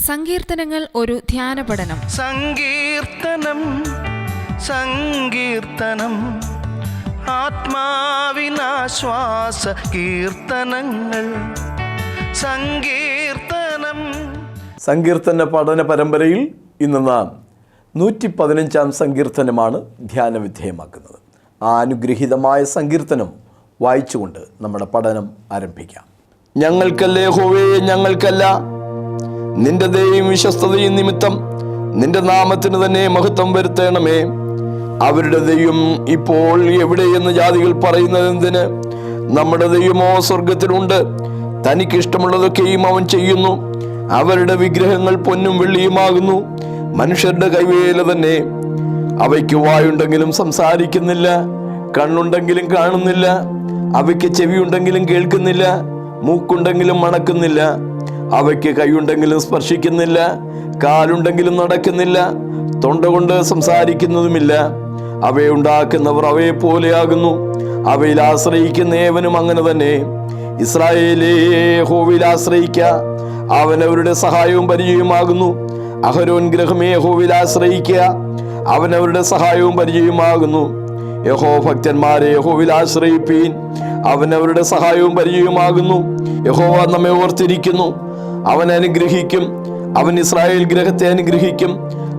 സങ്കീർത്തനങ്ങൾ ഒരു ധ്യാന പഠനം. സങ്കീർത്തനം സങ്കീർത്തനം ആത്മാവിനാശ്വാസ കീർത്തനങ്ങൾ സങ്കീർത്തനം. സങ്കീർത്തന പഠന പരമ്പരയിൽ ഇന്ന് നാം 115 സങ്കീർത്തനമാണ് ധ്യാനവിധേയമാക്കുന്നത്. ആ അനുഗ്രഹീതമായ സങ്കീർത്തനം വായിച്ചുകൊണ്ട് നമ്മുടെ പഠനം ആരംഭിക്കാം. ഞങ്ങൾക്കല്ല യഹോവേ, ഞങ്ങൾക്കല്ല, നിന്റെ ദയയും വിശ്വസ്തതയും നിമിത്തം നിന്റെ നാമത്തിന് തന്നെ മഹത്വം വരുത്തണമേ. അവരുടെ ദൈവം ഇപ്പോൾ എവിടെയെന്ന് ജാതികൾ പറയുന്നതെന്തിന്? നമ്മുടെ ദൈവമോ സ്വർഗത്തിലുണ്ട്, തനിക്കിഷ്ടമുള്ളതൊക്കെയും അവൻ ചെയ്യുന്നു. അവരുടെ വിഗ്രഹങ്ങൾ പൊന്നും വെള്ളിയുമാകുന്നു, മനുഷ്യരുടെ കൈവേല തന്നെ. അവയ്ക്ക് വായുണ്ടെങ്കിലും സംസാരിക്കുന്നില്ല, കണ്ണുണ്ടെങ്കിലും കാണുന്നില്ല, അവയ്ക്ക് ചെവിയുണ്ടെങ്കിലും കേൾക്കുന്നില്ല, മൂക്കുണ്ടെങ്കിലും മണക്കുന്നില്ല, അവയ്ക്ക് കൈയുണ്ടെങ്കിലും സ്പർശിക്കുന്നില്ല, കാലുണ്ടെങ്കിലും നടക്കുന്നില്ല, തൊണ്ട കൊണ്ട് സംസാരിക്കുന്നതുമില്ല. അവയെ ഉണ്ടാക്കുന്നവർ അവയെ പോലെയാകുന്നു, അവയിൽ ആശ്രയിക്കുന്ന ഏവനും അങ്ങനെ തന്നെ. ഇസ്രായേലേ, യഹോവയിൽ ആശ്രയിക്ക, അവൻ അവരുടെ സഹായവും പരിചയമാകുന്നു. അഹരോൻ ഗൃഹമേ, യഹോവയിൽ ആശ്രയിക്കുക, അവൻ അവരുടെ സഹായവും പരിചയമാകുന്നു. യഹോ ഭക്തന്മാരെ, യഹോവയിൽ ആശ്രയിപ്പീൻ, അവൻ അവരുടെ സഹായവും പരിചയമാകുന്നു. യഹോവ നമ്മെ ഓർത്തിരിക്കുന്നു, അവൻ അനുഗ്രഹിക്കും. അവൻ ഇസ്രായേൽ ഗ്രഹത്തെ അനുഗ്രഹിക്കും,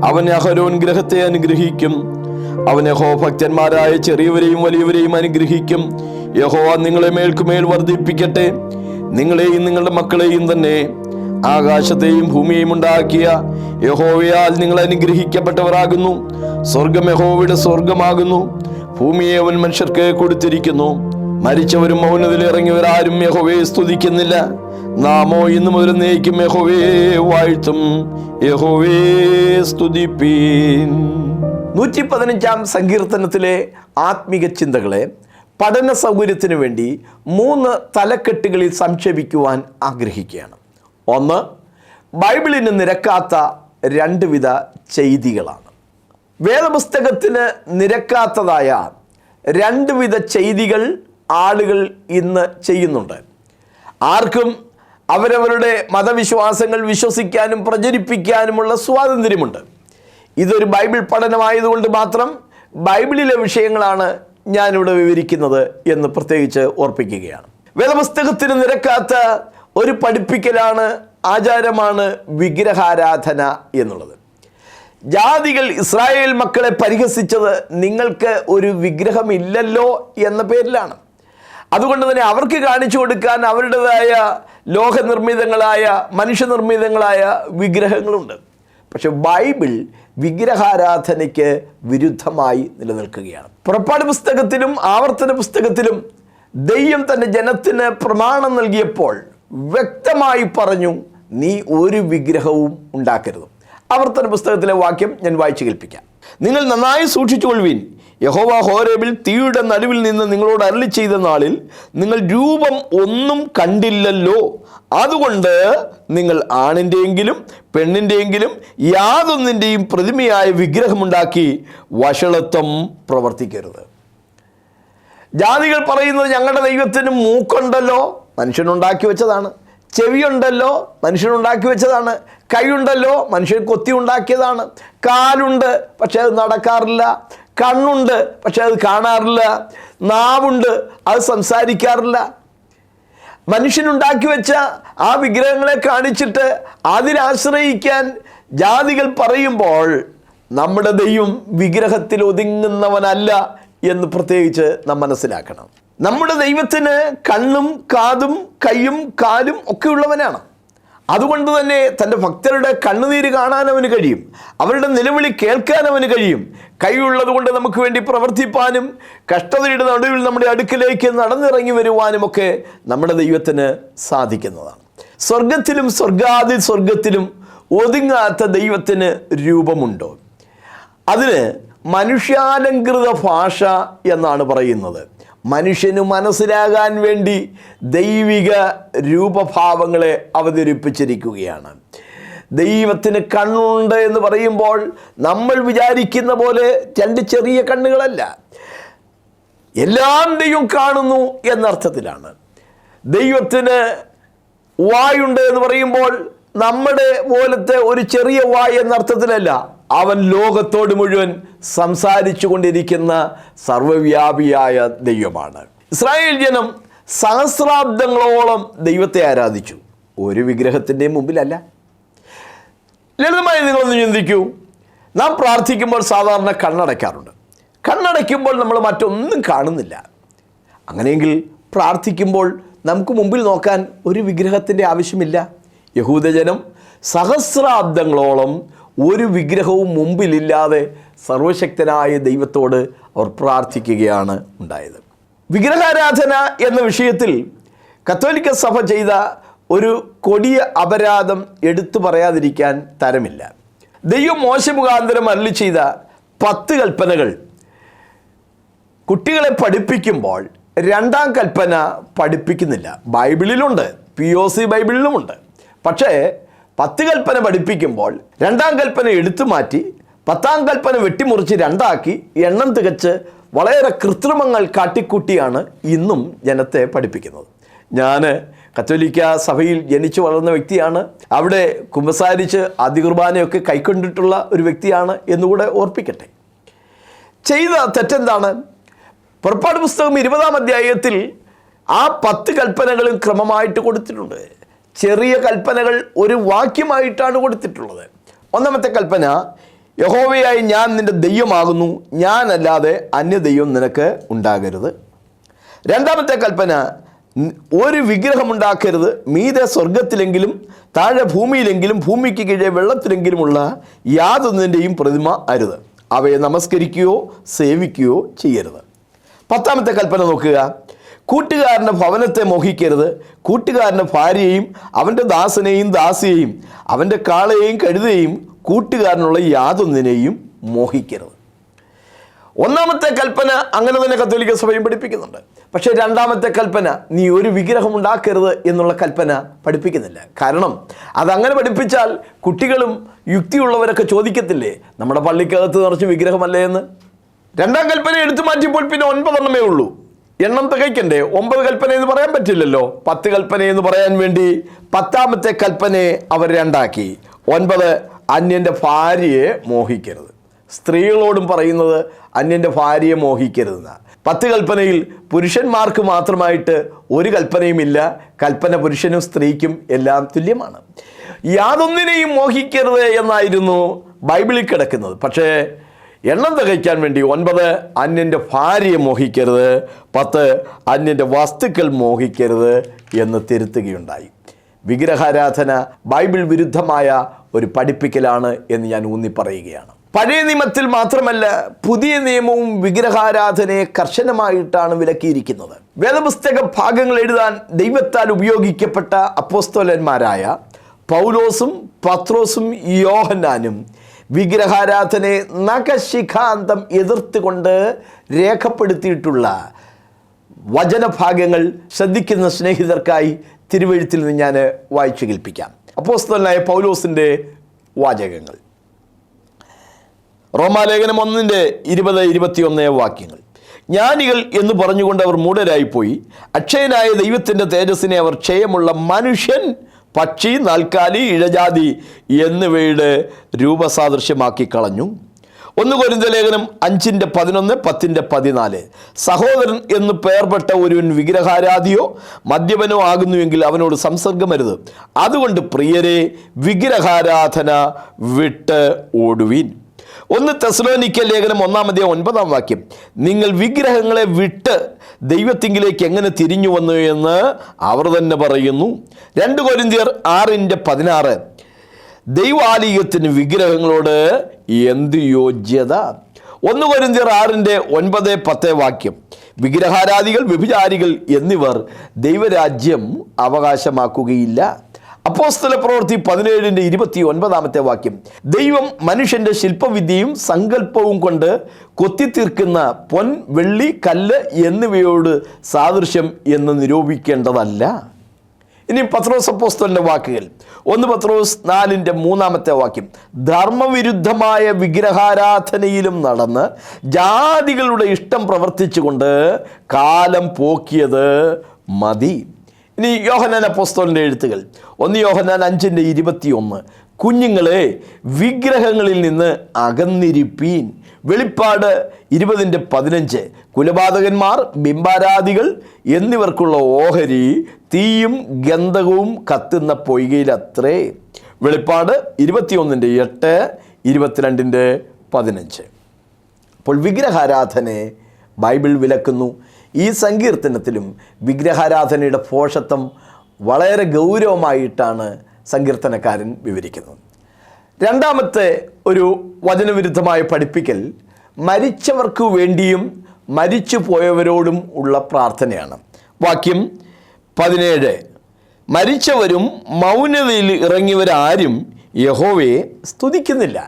അവൻ അഹരോൻ ഗ്രഹത്തെ അനുഗ്രഹിക്കും. അവൻ യഹോ ഭക്തന്മാരായ ചെറിയവരെയും വലിയവരെയും അനുഗ്രഹിക്കും. യഹോവ നിങ്ങളെ മേൽക്കുമേൽ വർദ്ധിപ്പിക്കട്ടെ, നിങ്ങളെയും നിങ്ങളുടെ മക്കളെയും തന്നെ. ആകാശത്തെയും ഭൂമിയെയും ഉണ്ടാക്കിയ യഹോവയാൽ നിങ്ങൾ അനുഗ്രഹിക്കപ്പെട്ടവരാകുന്നു. സ്വർഗം യഹോവയുടെ സ്വർഗമാകുന്നു, ഭൂമിയെ അവൻ മനുഷ്യർക്ക് കൊടുത്തിരിക്കുന്നു. മരിച്ചവരും മൗനത്തിൽ ഇറങ്ങിയവരാരും യഹോവയെ സ്തുതിക്കുന്നില്ല. നാമോ ഇന്നു മുതൽ എന്നേക്കും യഹോവയെ വാഴ്ത്തും. യഹോവയെ സ്തുതിപ്പീൻ. 115 സങ്കീർത്തനത്തിലെ ആത്മീക ചിന്തകളെ പഠന സൗകര്യത്തിന് വേണ്ടി 3 തലക്കെട്ടുകളിൽ സംക്ഷേപിക്കുവാൻ ആഗ്രഹിക്കുകയാണ്. ഒന്ന്, ബൈബിളിന് നിരക്കാത്ത 2 വിധ ചെയ്തികളാണ്. വേദപുസ്തകത്തിന് നിരക്കാത്തതായ 2 വിധ ചെയ്തികൾ ആളുകൾ ഇന്ന് ചെയ്യുന്നുണ്ട്. ആർക്കും അവരവരുടെ മതവിശ്വാസങ്ങൾ വിശ്വസിക്കാനും പ്രചരിപ്പിക്കാനുമുള്ള സ്വാതന്ത്ര്യമുണ്ട്. ഇതൊരു ബൈബിൾ പഠനമായതുകൊണ്ട് മാത്രം ബൈബിളിലെ വിഷയങ്ങളാണ് ഞാനിവിടെ വിവരിക്കുന്നത് എന്ന് പ്രത്യേകിച്ച് ഓർപ്പിക്കുകയാണ്. വേദപുസ്തകത്തിന് നിരക്കാത്ത ഒരു പഠിപ്പിക്കലാണ്, ആചാരമാണ് വിഗ്രഹാരാധന എന്നുള്ളത്. ജാതികൾ ഇസ്രായേൽ മക്കളെ പരിഹസിച്ചത് നിങ്ങൾക്ക് ഒരു വിഗ്രഹമില്ലല്ലോ എന്ന പേരിലാണ്. അതുകൊണ്ട് തന്നെ അവർക്ക് കാണിച്ചു കൊടുക്കാൻ അവരുടേതായ ലോകനിർമ്മിതങ്ങളായ മനുഷ്യനിർമ്മിതങ്ങളായ വിഗ്രഹങ്ങളുണ്ട്. പക്ഷെ ബൈബിൾ വിഗ്രഹാരാധനയ്ക്ക് വിരുദ്ധമായി നിലനിൽക്കുകയാണ്. പുറപ്പാട് പുസ്തകത്തിലും ആവർത്തന പുസ്തകത്തിലും ദൈവം തൻ്റെ ജനത്തിന് പ്രമാണം നൽകിയപ്പോൾ വ്യക്തമായി പറഞ്ഞു, നീ ഒരു വിഗ്രഹവും ഉണ്ടാക്കരുത്. ആവർത്തന പുസ്തകത്തിലെ വാക്യം ഞാൻ വായിച്ചു കേൾപ്പിക്കാം. നിങ്ങൾ നന്നായി സൂക്ഷിച്ചുകൊള്ളുവിൻ, യഹോവ ഹോരേബിൽ തീയുടെ നടുവിൽ നിന്ന് നിങ്ങളോട് അരുളി ചെയ്ത നാളിൽ നിങ്ങൾ രൂപം ഒന്നും കണ്ടില്ലല്ലോ. അതുകൊണ്ട് നിങ്ങൾ ആണിൻ്റെയെങ്കിലും പെണ്ണിൻ്റെയെങ്കിലും യാതൊന്നിൻ്റെയും പ്രതിമയായ വിഗ്രഹമുണ്ടാക്കി വഷളത്വം പ്രവർത്തിക്കരുത്. ജാതികൾ പറയുന്നത്, ഞങ്ങളുടെ ദൈവത്തിന് മൂക്കുണ്ടല്ലോ, മനുഷ്യനുണ്ടാക്കി വെച്ചതാണ്. ചെവിയുണ്ടല്ലോ, മനുഷ്യനുണ്ടാക്കി വെച്ചതാണ്. കൈയുണ്ടല്ലോ, മനുഷ്യൻ കൊത്തി ഉണ്ടാക്കിയതാണ്. കാലുണ്ട്, പക്ഷെ അത് നടക്കാറില്ല. കണ്ണുണ്ട്, പക്ഷെ അത് കാണാറില്ല. നാവുണ്ട്, അത് സംസാരിക്കാറില്ല. മനുഷ്യനുണ്ടാക്കി വെച്ച ആ വിഗ്രഹങ്ങളെ കാണിച്ചിട്ട് അതിലാശ്രയിക്കാൻ ജാതികൾ പറയുമ്പോൾ നമ്മുടെ ദൈവം വിഗ്രഹത്തിൽ ഒതുങ്ങുന്നവനല്ല എന്ന് പ്രത്യേകിച്ച് നാം മനസ്സിലാക്കണം. നമ്മുടെ ദൈവത്തിന് കണ്ണും കാതും കൈയും കാലും ഒക്കെ ഉള്ളവനാണ്. അതുകൊണ്ട് തന്നെ തൻ്റെ ഭക്തരുടെ കണ്ണുനീര് കാണാൻ അവന് കഴിയും, അവരുടെ നിലവിളി കേൾക്കാൻ അവന് കഴിയും. കൈയുള്ളത് കൊണ്ട് നമുക്ക് വേണ്ടി പ്രവർത്തിപ്പാനും കഷ്ടതയുടെ നടുവിൽ നമ്മുടെ അടുക്കിലേക്ക് നടന്നിറങ്ങി വരുവാനും ഒക്കെ നമ്മുടെ ദൈവത്തിന് സാധിക്കുന്നതാണ്. സ്വർഗത്തിലും സ്വർഗാദി സ്വർഗത്തിലും ഒതുങ്ങാത്ത ദൈവത്തിന് രൂപമുണ്ടോ? അതിന് മനുഷ്യാലങ്കൃത ഭാഷ എന്നാണ് പറയുന്നത്. മനുഷ്യന് മനസ്സിലാകാൻ വേണ്ടി ദൈവിക രൂപഭാവങ്ങളെ അവതരിപ്പിച്ചിരിക്കുകയാണ്. ദൈവത്തിന് കണ്ണുണ്ട് എന്ന് പറയുമ്പോൾ നമ്മൾ വിചാരിക്കുന്ന പോലെ 2 ചെറിയ കണ്ണുകളല്ല, എല്ലാം ദൈവം കാണുന്നു എന്നർത്ഥത്തിലാണ്. ദൈവത്തിന് വായുണ്ട് എന്ന് പറയുമ്പോൾ നമ്മുടെ പോലത്തെ ഒരു ചെറിയ വായ എന്നർത്ഥത്തിലല്ല. അവൻ ലോകത്തോട് മുഴുവൻ സംസാരിച്ചു കൊണ്ടിരിക്കുന്ന സർവ്വവ്യാപിയായ ദൈവമാണ്. ഇസ്രായേൽ ജനം സഹസ്രാബ്ദങ്ങളോളം ദൈവത്തെ ആരാധിച്ചു, ഒരു വിഗ്രഹത്തിൻ്റെയും മുമ്പിലല്ല. ലളിതമായി നിങ്ങളൊന്ന് ചിന്തിക്കൂ. നാം പ്രാർത്ഥിക്കുമ്പോൾ സാധാരണ കണ്ണടയ്ക്കാറുണ്ട്. കണ്ണടയ്ക്കുമ്പോൾ നമ്മൾ മറ്റൊന്നും കാണുന്നില്ല. അങ്ങനെയെങ്കിൽ പ്രാർത്ഥിക്കുമ്പോൾ നമുക്ക് മുമ്പിൽ നോക്കാൻ ഒരു വിഗ്രഹത്തിൻ്റെ ആവശ്യമില്ല. യഹൂദജനം സഹസ്രാബ്ദങ്ങളോളം ഒരു വിഗ്രഹവും മുമ്പിലില്ലാതെ സർവശക്തനായ ദൈവത്തോട് അവർ പ്രാർത്ഥിക്കുകയാണ് ഉണ്ടായത്. വിഗ്രഹാരാധന എന്ന വിഷയത്തിൽ കത്തോലിക്ക സഭ ചെയ്ത ഒരു കൊടിയ അപരാധം എടുത്തു പറയാതിരിക്കാൻ തരമില്ല. ദൈവം മോശെ മുഖാന്തരം അരുളി ചെയ്ത 10 കൽപ്പനകൾ കുട്ടികളെ പഠിപ്പിക്കുമ്പോൾ 2ാം കൽപ്പന പഠിപ്പിക്കുന്നില്ല. ബൈബിളിലുണ്ട്, POC ബൈബിളിലുമുണ്ട്. പക്ഷേ 10 കൽപ്പന പഠിപ്പിക്കുമ്പോൾ 2ാം കൽപ്പന എടുത്തു മാറ്റി 10ാം കൽപ്പന വെട്ടിമുറിച്ച് 2ആക്കി എണ്ണം തികച്ച് വളരെ കൃത്രിമങ്ങൾ കാട്ടിക്കൂട്ടിയാണ് ഇന്നും ജനത്തെ പഠിപ്പിക്കുന്നത്. ഞാൻ കത്തോലിക്ക സഭയിൽ ജനിച്ചു വളർന്ന വ്യക്തിയാണ്. അവിടെ കുമ്പസാരിച്ച് അതികുർബാനയൊക്കെ കൈക്കൊണ്ടിട്ടുള്ള ഒരു വ്യക്തിയാണ് എന്നുകൂടെ ഓർപ്പിക്കട്ടെ. ചെയ്ത തെറ്റെന്താണ്? പുറപ്പാട് പുസ്തകം 20-ാം അധ്യായത്തിൽ ആ 10 കൽപ്പനകളും ക്രമമായിട്ട് കൊടുത്തിട്ടുണ്ട്. ചെറിയ കൽപ്പനകൾ ഒരു വാക്യമായിട്ടാണ് കൊടുത്തിട്ടുള്ളത്. 1-ാമത്തെ കൽപ്പന, യഹോവയായി ഞാൻ നിന്റെ ദൈവമാകുന്നു, ഞാനല്ലാതെ അന്യദൈവം നിനക്ക് ഉണ്ടാകരുത്. 2-ാമത്തെ കൽപ്പന, ഒരു വിഗ്രഹമുണ്ടാക്കരുത്, മീതെ സ്വർഗത്തിലെങ്കിലും താഴെ ഭൂമിയിലെങ്കിലും ഭൂമിക്ക് കീഴെ വെള്ളത്തിലെങ്കിലുമുള്ള യാതൊന്നിൻ്റെയും പ്രതിമ അരുത്, അവയെ നമസ്കരിക്കുകയോ സേവിക്കുകയോ ചെയ്യരുത്. 10-ാമത്തെ കൽപ്പന നോക്കുക, കൂട്ടുകാരൻ്റെ ഭവനത്തെ മോഹിക്കരുത്, കൂട്ടുകാരൻ്റെ ഭാര്യയെയും അവൻ്റെ ദാസനെയും ദാസിയെയും അവൻ്റെ കാളയെയും കഴുതയെയും കൂട്ടുകാരനുള്ള യാതൊന്നിനെയും മോഹിക്കരുത്. 1-ാമത്തെ കൽപ്പന അങ്ങനെ തന്നെ കത്തോലിക്ക സഭയും പഠിപ്പിക്കുന്നുണ്ട്. പക്ഷേ 2-ാമത്തെ കൽപ്പന, നീ ഒരു വിഗ്രഹം ഉണ്ടാക്കരുത് എന്നുള്ള കൽപ്പന പഠിപ്പിക്കുന്നില്ല. കാരണം അതങ്ങനെ പഠിപ്പിച്ചാൽ കുട്ടികളും യുക്തിയുള്ളവരൊക്കെ ചോദിക്കത്തില്ലേ, നമ്മുടെ പള്ളിക്കകത്ത് നിറച്ച് വിഗ്രഹമല്ലേ എന്ന്. 2ാം കൽപ്പന എടുത്തു മാറ്റിയപ്പോൾ പിന്നെ 9 എണ്ണമേ ഉള്ളൂ. എണ്ണം തികയ്ക്കണ്ടേ? 9 കൽപ്പന എന്ന് പറയാൻ പറ്റില്ലല്ലോ. 10 കൽപ്പന എന്ന് പറയാൻ വേണ്ടി 10-ാമത്തെ കൽപ്പനയെ അവർ 2ആക്കി. 9, അന്യൻ്റെ ഭാര്യയെ മോഹിക്കരുത്. സ്ത്രീകളോടും പറയുന്നത് അന്യൻ്റെ ഭാര്യയെ മോഹിക്കരുതെന്നാണ്. 10 കൽപ്പനയിൽ പുരുഷന്മാർക്ക് മാത്രമായിട്ട് ഒരു കൽപ്പനയുമില്ല. കൽപ്പന പുരുഷനും സ്ത്രീക്കും എല്ലാം തുല്യമാണ്. യാതൊന്നിനെയും മോഹിക്കരുത് എന്നായിരുന്നു ബൈബിളിൽ കിടക്കുന്നത്. പക്ഷേ എണ്ണം തികയ്ക്കാൻ വേണ്ടി 9 അന്യൻ്റെ ഭാര്യയെ മോഹിക്കരുത്, 10 അന്യൻ്റെ വസ്തുക്കൾ മോഹിക്കരുത് എന്ന് തിരുത്തുകയുണ്ടായി. വിഗ്രഹാരാധന ബൈബിൾ വിരുദ്ധമായ ഒരു പഠിപ്പിക്കലാണ് എന്ന് ഞാൻ ഊന്നി പറയുകയാണ്. പഴയ നിയമത്തിൽ മാത്രമല്ല, പുതിയ നിയമവും വിഗ്രഹാരാധനയെ കർശനമായിട്ടാണ് വിലക്കിയിരിക്കുന്നത്. വേദപുസ്തക ഭാഗങ്ങൾ എഴുതാൻ ദൈവത്താൽ ഉപയോഗിക്കപ്പെട്ട അപ്പോസ്തലന്മാരായ പൗലോസും പത്രോസും യോഹന്നാനും വിഗ്രഹാരാധനയെ നഖശിഖാന്തം എതിർത്തുകൊണ്ട് രേഖപ്പെടുത്തിയിട്ടുള്ള വചനഭാഗങ്ങൾ ശ്രദ്ധിക്കുന്ന സ്നേഹിതർക്കായി തിരുവെഴുത്തിൽ നിന്ന് ഞാൻ വായിച്ചു കേൾപ്പിക്കാം. അപ്പോസ്തലനായ പൗലോസിൻ്റെ വാചകങ്ങൾ. റോമാലേഖനം 1:20-21 വാക്യങ്ങൾ. ജ്ഞാനികൾ എന്ന് പറഞ്ഞുകൊണ്ട് അവർ മൂഢരായിപ്പോയി. അക്ഷയനായ ദൈവത്തിൻ്റെ തേജസ്സിനെ അവർ ക്ഷയമുള്ള മനുഷ്യൻ, പക്ഷി, നാൽക്കാലി, ഇഴജാതി എന്നിവയുടെ രൂപസാദൃശ്യമാക്കി കളഞ്ഞു. 1 കൊരിന്ത്യർ ലേഖനം 5:11, 10:14. സഹോദരൻ എന്ന് പേർപ്പെട്ട ഒരുവൻ വിഗ്രഹാരാധിയോ മദ്യപനോ ആകുന്നുവെങ്കിൽ അവനോട് സംസർഗമരുത്. അതുകൊണ്ട് പ്രിയരെ, വിഗ്രഹാരാധന വിട്ട് ഓടുവീൻ. 1 തെസ്സലോനിക്യർ ലേഖനം 1-9 വാക്യം. നിങ്ങൾ വിഗ്രഹങ്ങളെ വിട്ട് ദൈവത്തിങ്കിലേക്ക് എങ്ങനെ തിരിഞ്ഞു വന്നു എന്ന് അവർ തന്നെ പറയുന്നു. 2 കൊരിന്ത്യർ 6:16. ദൈവാലയത്തിന് വിഗ്രഹങ്ങളോട് എന്ത് യോഗ്യത? 1 കൊരിന്ത്യർ 6:9-10 വാക്യം. വിഗ്രഹാരാധികൾ, വ്യഭിചാരികൾ എന്നിവർ ദൈവരാജ്യം അവകാശമാക്കുകയില്ല. അപ്പോസ്തല പ്രവൃത്തി 17:29 വാക്യം. ദൈവം മനുഷ്യൻ്റെ ശില്പവിദ്യയും സങ്കല്പവും കൊണ്ട് കൊത്തിത്തീർക്കുന്ന പൊൻ, വെള്ളി, കല്ല് എന്നിവയോട് സാദൃശ്യം എന്ന് നിരൂപിക്കേണ്ടതല്ല. ഇനി പത്രോസ് അപ്പോസ്തലൻ്റെ വാക്കുകൾ. 1 പത്രോസ് 4:3 വാക്യം. ധർമ്മവിരുദ്ധമായ വിഗ്രഹാരാധനയിലും നടന്ന് ജാതികളുടെ ഇഷ്ടം പ്രവർത്തിച്ചുകൊണ്ട് കാലം പോക്കിയത് മതി. ഇനി യോഹന്നാൻ അപ്പോസ്തലൻ്റെ എഴുത്തുകൾ 1 യോഹന്നാൻ 5:21 കുഞ്ഞുങ്ങളെ വിഗ്രഹങ്ങളിൽ നിന്ന് അകന്നിരിപ്പീൻ. വെളിപ്പാട് 20:15 കുലപാതകന്മാർ, ബിംബാരാധികൾ എന്നിവർക്കുള്ള ഓഹരി തീയും ഗന്ധകവും കത്തുന്ന പൊയ്കയിലത്രേ. വെളിപ്പാട് 21:8 22:15. അപ്പോൾ വിഗ്രഹാരാധനയെ ബൈബിൾ വിലക്കുന്നു. ഈ സങ്കീർത്തനത്തിലും വിഗ്രഹാരാധനയുടെ ഭോഷത്വം വളരെ ഗൗരവമായിട്ടാണ് സങ്കീർത്തനക്കാരൻ വിവരിക്കുന്നത്. രണ്ടാമത്തെ ഒരു വചനവിരുദ്ധമായ പഠിപ്പിക്കൽ മരിച്ചവർക്ക് വേണ്ടിയും മരിച്ചു പോയവരോടും ഉള്ള പ്രാർത്ഥനയാണ്. വാക്യം 17 മരിച്ചവരും മൗനതയിൽ ഇറങ്ങിയവരാരും യഹോവയെ സ്തുതിക്കുന്നില്ല.